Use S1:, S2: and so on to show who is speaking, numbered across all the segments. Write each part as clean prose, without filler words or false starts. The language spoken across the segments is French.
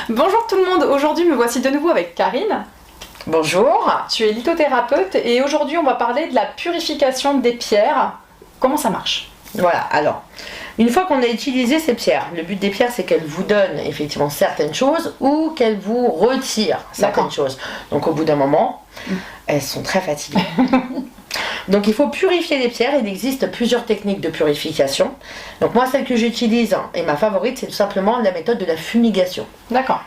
S1: Bonjour tout le monde, aujourd'hui me voici de nouveau avec Karine.
S2: Bonjour.
S1: Tu es lithothérapeute et aujourd'hui on va parler de la purification des pierres. Comment ça marche?
S2: Voilà, alors, une fois qu'on a utilisé ces pierres, le but des pierres c'est qu'elles vous donnent effectivement certaines choses ou qu'elles vous retirent certaines choses. Donc au bout d'un moment, elles sont très fatiguées. Donc il faut purifier les pierres, il existe plusieurs techniques de purification. Donc moi celle que j'utilise et ma favorite c'est tout simplement la méthode de la fumigation.
S1: D'accord.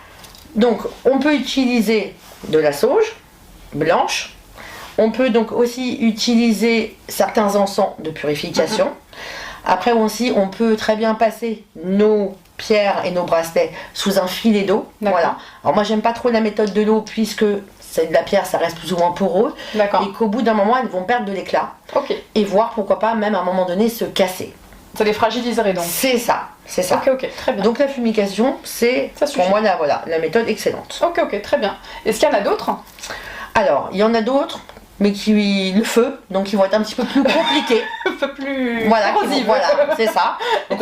S2: Donc on peut utiliser de la sauge blanche, on peut donc aussi utiliser certains encens de purification. Après aussi on peut très bien passer nos pierres et nos bracelets sous un filet d'eau. Voilà. Alors moi j'aime pas trop la méthode de l'eau puisque c'est de la pierre, ça reste plus ou moins poreux.
S1: D'accord.
S2: Et qu'au bout d'un moment elles vont perdre de l'éclat.
S1: Ok.
S2: Et voir pourquoi pas même à un moment donné se casser.
S1: Ça les fragiliserait donc.
S2: C'est ça, c'est ça.
S1: Ok, très bien.
S2: Donc la fumigation, c'est pour moi la méthode excellente.
S1: Ok, très bien. Est-ce qu'il y en a d'autres?
S2: Alors, il y en a d'autres, mais le feu, donc ils vont être un petit peu plus compliqués.
S1: Un peu plus
S2: voilà, c'est ça. Donc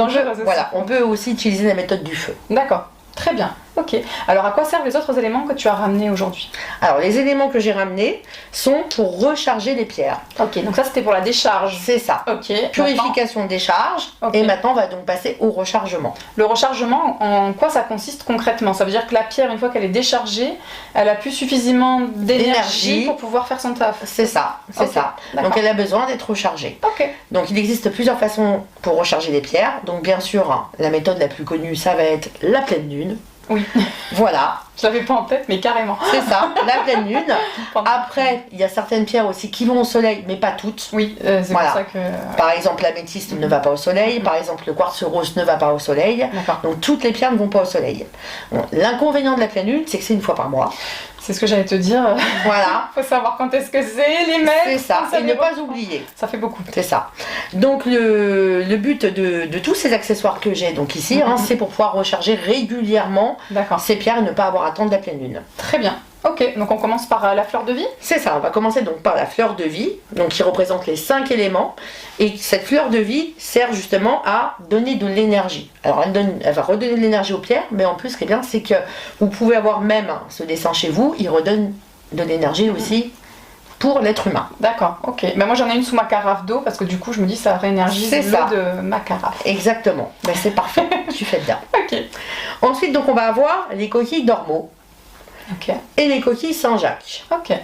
S2: on peut aussi utiliser la méthode du feu.
S1: D'accord, très bien. Ok. Alors à quoi servent les autres éléments que tu as ramenés aujourd'hui?
S2: Alors les éléments que j'ai ramenés sont pour recharger les pierres.
S1: Ok, donc ça c'était pour la décharge.
S2: C'est ça.
S1: Ok.
S2: Purification, décharge. Et maintenant on va donc passer au rechargement.
S1: Le rechargement, en quoi ça consiste concrètement? Ça veut dire que la pierre, une fois qu'elle est déchargée, elle a plus suffisamment d'énergie pour pouvoir faire son taf.
S2: C'est ça, c'est ça. Donc elle a besoin d'être rechargée.
S1: Ok.
S2: Donc il existe plusieurs façons pour recharger les pierres. Donc bien sûr, la méthode la plus connue, ça va être la pleine lune.
S1: Oui.
S2: Voilà.
S1: Je l'avais pas en tête, mais carrément.
S2: C'est ça, la pleine lune. Après, il y a certaines pierres aussi qui vont au soleil, mais pas toutes.
S1: Oui, c'est pour ça que...
S2: Par exemple, l'améthyste ne va pas au soleil. Par exemple, le quartz rose ne va pas au soleil. Donc toutes les pierres ne vont pas au soleil. Bon, l'inconvénient de la pleine lune, c'est que c'est une fois par mois.
S1: C'est ce que j'allais te dire.
S2: Voilà.
S1: Faut savoir quand est-ce que c'est, les mettre.
S2: C'est ça, et ne pas oublier.
S1: Ça fait beaucoup.
S2: C'est ça. Donc le but de tous ces accessoires que j'ai donc ici, c'est pour pouvoir recharger régulièrement ces pierres et ne pas avoir à attendre la pleine lune.
S1: Très bien. Ok, donc on commence par la fleur de vie.
S2: C'est ça, on va commencer donc par la fleur de vie, donc qui représente les 5 éléments. Et cette fleur de vie sert justement à donner de l'énergie. Alors elle va redonner de l'énergie aux pierres, mais en plus ce qui est bien c'est que vous pouvez avoir même ce dessin chez vous, il redonne de l'énergie aussi pour l'être humain.
S1: D'accord, ok. Ben moi j'en ai une sous ma carafe d'eau parce que du coup je me dis ça réénergise l'eau de ma carafe.
S2: Exactement, ben, c'est parfait, tu fais bien.
S1: Ok.
S2: Ensuite donc on va avoir les coquilles d'ormeaux. Et les coquilles Saint-Jacques.
S1: Ok.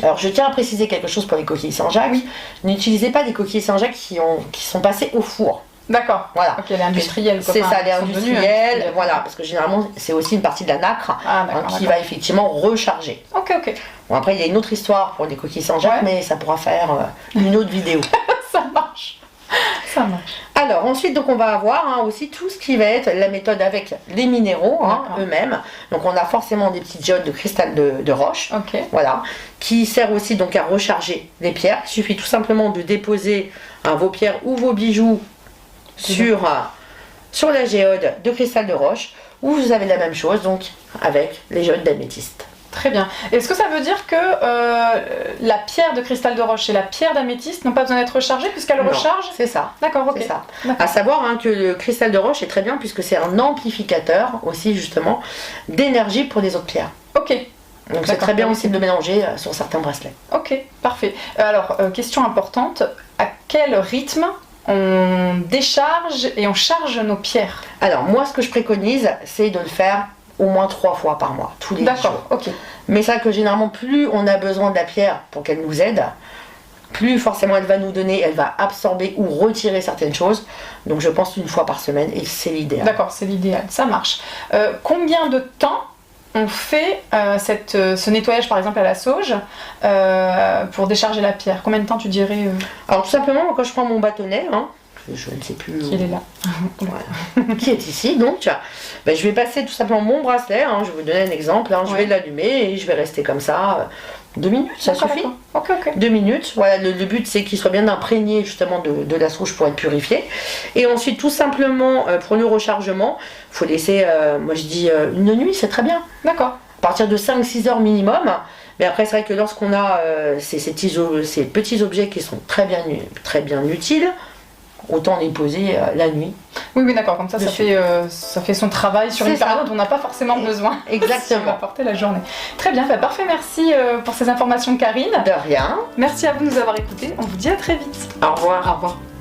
S2: Alors je tiens à préciser quelque chose pour les coquilles Saint-Jacques. N'utilisez pas des coquilles Saint-Jacques qui sont passées au four.
S1: D'accord.
S2: Voilà.
S1: Ok, les industriels.
S2: C'est ça, les industriels. Voilà, parce que généralement c'est aussi une partie de la nacre qui va effectivement recharger.
S1: Ok.
S2: Bon après il y a une autre histoire pour les coquilles Saint-Jacques, mais ça pourra faire une autre vidéo.
S1: Ça marche. Ça marche.
S2: Alors ensuite donc on va avoir aussi tout ce qui va être la méthode avec les minéraux eux-mêmes. Donc on a forcément des petites géodes de cristal de roche, voilà, qui sert aussi donc à recharger les pierres. Il suffit tout simplement de déposer vos pierres ou vos bijoux sur la géode de cristal de roche, où vous avez la même chose donc avec les géodes d'améthyste.
S1: Très bien. Est-ce que ça veut dire que la pierre de cristal de roche et la pierre d'améthyste n'ont pas besoin d'être rechargées puisqu'elles rechargent?
S2: C'est ça.
S1: D'accord, ok.
S2: C'est ça. À savoir que le cristal de roche est très bien puisque c'est un amplificateur aussi justement d'énergie pour les autres pierres.
S1: Ok.
S2: Donc c'est très bien aussi de le mélanger sur certains bracelets.
S1: Ok, parfait. Alors, question importante, à quel rythme on décharge et on charge nos pierres?
S2: Alors moi ce que je préconise c'est de le faire au moins 3 fois par mois, tous les jours.
S1: D'accord, ok.
S2: Mais ça que généralement plus on a besoin de la pierre pour qu'elle nous aide, plus forcément elle va nous donner, elle va absorber ou retirer certaines choses. Donc je pense une fois par semaine et c'est l'idéal.
S1: D'accord, c'est l'idéal, ça marche. Combien de temps on fait ce nettoyage par exemple à la sauge pour décharger la pierre? Combien de temps tu dirais
S2: Alors tout simplement quand je prends mon bâtonnet, je ne sais plus
S1: qui est là.
S2: Voilà. Qui est ici donc ben, je vais passer tout simplement mon bracelet, je vais vous donner un exemple, je vais l'allumer et je vais rester comme ça 2 minutes, ça suffit.
S1: Ok.
S2: 2 minutes, voilà, le but c'est qu'il soit bien imprégné justement de la sauge pour être purifié. Et ensuite tout simplement pour le rechargement, il faut laisser, moi je dis une nuit, c'est très bien.
S1: D'accord.
S2: À partir de 5-6 heures minimum. Mais après c'est vrai que lorsqu'on a ces petits objets qui sont très bien utiles, autant les poser la nuit.
S1: Oui, oui, d'accord. Comme ça, ça fait son travail sur une période où on n'a pas forcément besoin.
S2: Exactement.
S1: Apporter la journée. Très bien, parfait. Merci pour ces informations, Karine.
S2: De rien.
S1: Merci à vous de nous avoir écoutés. On vous dit à très vite.
S2: Au revoir.
S1: Au revoir.